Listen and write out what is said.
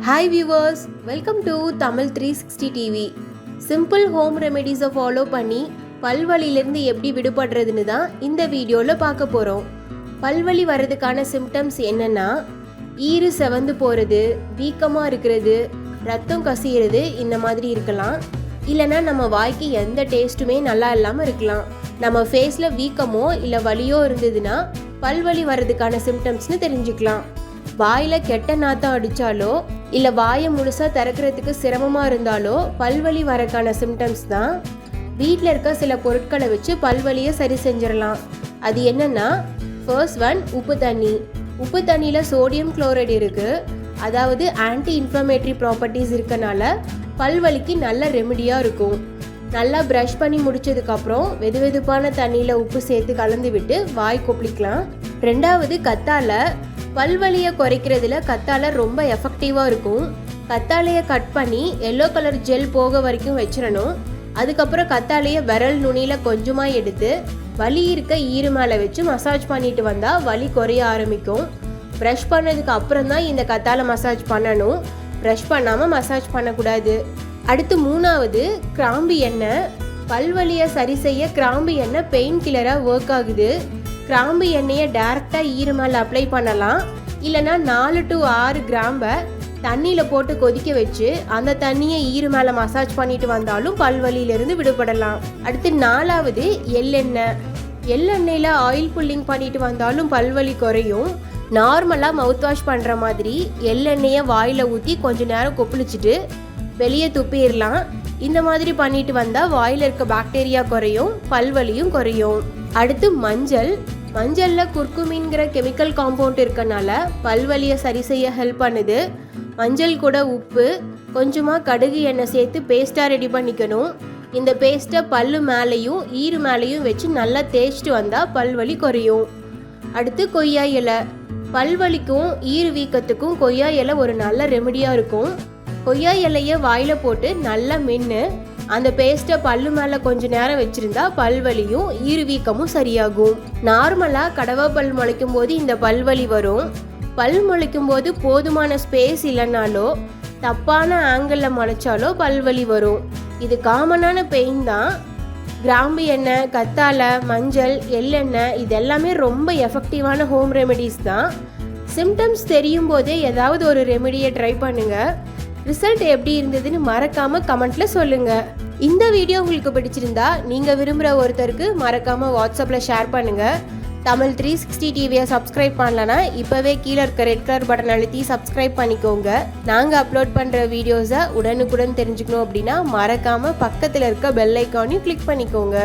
Hi viewers, welcome to TAMIL360 TV. Simple home remedies follow பண்ணி பல்வலியிலிருந்து எப்படி விடுபடுறதுன்னு தான் இந்த வீடியோவில் பார்க்க போகிறோம். பல்வலி வர்றதுக்கான சிம்டம்ஸ் என்னென்னா ஈறு செவந்து போகிறது, வீக்கமாக இருக்கிறது, ரத்தம் கசிகிறது, இந்த மாதிரி இருக்கலாம். இல்லைனா நம்ம வாய்க்கு எந்த டேஸ்ட்டுமே நல்லா இல்லாமல் இருக்கலாம். நம்ம ஃபேஸில் வீக்கமோ இல்லை வலியோ இருந்ததுன்னா பல்வலி வர்றதுக்கான சிம்டம்ஸ்னு தெரிஞ்சுக்கலாம். வாயில் கெட்ட நாத்தம் அடித்தாலோ இல்லை வாயை முழுசாக திறக்கிறதுக்கு சிரமமாக இருந்தாலோ பல்வலி வரக்கான சிம்டம்ஸ் தான். வீட்டில் இருக்க சில பொருட்களை வச்சு பல்வலியை சரி செஞ்சிடலாம். அது என்னென்னா, ஃபர்ஸ்ட் ஒன் உப்பு தண்ணி. உப்பு தண்ணியில் சோடியம் குளோரைடு இருக்குது. அதாவது ஆன்டி இன்ஃப்ளமேட்டரி ப்ராப்பர்ட்டிஸ் இருக்கனால பல்வலிக்கு நல்ல ரெமிடியாக இருக்கும். நல்லா ப்ரஷ் பண்ணி முடிச்சதுக்கப்புறம் வெதுவெதுப்பான தண்ணியில் உப்பு சேர்த்து கலந்து விட்டு வாய் கொப்பளிக்கலாம். ரெண்டாவது கத்தாழை. பல்வலியை குறைக்கிறதுல கத்தாழை ரொம்ப எஃபெக்டிவாக இருக்கும். கத்தாழையை கட் பண்ணி எல்லோ கலர் ஜெல் போக வரைக்கும் வச்சிடணும். அதுக்கப்புறம் கத்தாழையை விரல் நுனியில் கொஞ்சமாக எடுத்து வலி இருக்க ஈறு மேலே வச்சு மசாஜ் பண்ணிட்டு வந்தால் வலி குறைய ஆரம்பிக்கும். ப்ரஷ் பண்ணதுக்கு அப்புறம் தான் இந்த கத்தாழை மசாஜ் பண்ணணும். ப்ரஷ் பண்ணாமல் மசாஜ் பண்ணக்கூடாது. அடுத்து மூணாவது கிராம்பு எண்ணெய். பல்வலியை சரி செய்ய கிராம்பு எண்ணெய் பெயின் கில்லராக ஒர்க் ஆகுது. கிராம்பு எண்ணெயை டேரெக்டாக ஈறு மேலே அப்ளை பண்ணலாம். இல்லைனா 4 to 6 கிராம்பை தண்ணியில் போட்டு கொதிக்க வச்சு அந்த தண்ணியை ஈறு மேலே மசாஜ் பண்ணிட்டு வந்தாலும் பல்வலியிலிருந்து விடுபடலாம். அடுத்து நாலாவது எள்ளெண்ணெய். எள்ளெண்ணெயில் ஆயில் புல்லிங் பண்ணிட்டு வந்தாலும் பல்வலி குறையும். நார்மலாக மவுத் வாஷ் பண்ணுற மாதிரி எள்ளெண்ணெயை வாயில் ஊற்றி கொஞ்ச நேரம் கொப்பளிச்சுட்டு வெளியே துப்பிடலாம். இந்த மாதிரி பண்ணிட்டு வந்தால் வாயில் இருக்க பாக்டீரியா குறையும், பல்வலியும் குறையும். அடுத்து மஞ்சள். மஞ்சளில் குர்குமின்கிற கெமிக்கல் காம்பவுண்ட் இருக்கனால பல்வலியை சரி செய்ய ஹெல்ப் பண்ணுது. மஞ்சள் கூட உப்பு, கொஞ்சமாக கடுகு எண்ணெய் சேர்த்து பேஸ்ட்டாக ரெடி பண்ணிக்கணும். இந்த பேஸ்ட்டை பல்லு மேலேயும் ஈறு மேலேயும் வச்சு நல்லா தேய்ச்சிட்டு வந்தால் பல்வலி குறையும். அடுத்து கொய்யா இலை. பல்வலிக்கும் ஈறு வீக்கத்துக்கும் கொய்யா இலை ஒரு நல்ல ரெமிடியாக இருக்கும். கொய்யா இலையை வாயில் போட்டு நல்லா மென்று அந்த பேஸ்ட்டை பல்லு மேலே கொஞ்சம் நேரம் வச்சுருந்தா பல்வலியும் ஈறு வீக்கமும் சரியாகும். நார்மலாக கடவா பல் முளைக்கும் போது இந்த பல்வலி வரும். பல் முளைக்கும் போது போதுமான ஸ்பேஸ் இல்லைனாலோ தப்பான ஆங்கிளில் முளைச்சாலோ பல்வலி வரும். இது காமனான பெயின் தான். கிராம்பு எண்ணெய், கத்தாழை, மஞ்சள், எள்ளெண்ணெய் இதெல்லாமே ரொம்ப எஃபெக்டிவான ஹோம் ரெமெடிஸ் தான். சிம்டம்ஸ் தெரியும் போதே ஏதாவது ஒரு ரெமெடியை ட்ரை பண்ணுங்கள். ரிசல்ட் எப்படி இருந்ததுன்னு மறக்காமல் கமெண்ட்டில் சொல்லுங்கள். இந்த வீடியோ உங்களுக்கு பிடிச்சிருந்தா நீங்கள் விரும்புகிற ஒருத்தருக்கு மறக்காமல் வாட்ஸ்அப்பில் ஷேர் பண்ணுங்கள். தமிழ்360 டிவியை சப்ஸ்கிரைப் பண்ணலன்னா இப்போவே கீழே இருக்க ரெட் கலர் பட்டன் அழுத்தி சப்ஸ்கிரைப் பண்ணிக்கோங்க. நாங்கள் அப்லோட் பண்ணுற வீடியோஸை உடனுக்குடன் தெரிஞ்சுக்கணும் அப்படின்னா மறக்காமல் பக்கத்தில் இருக்க பெல் ஐக்கானையும் கிளிக் பண்ணிக்கோங்க.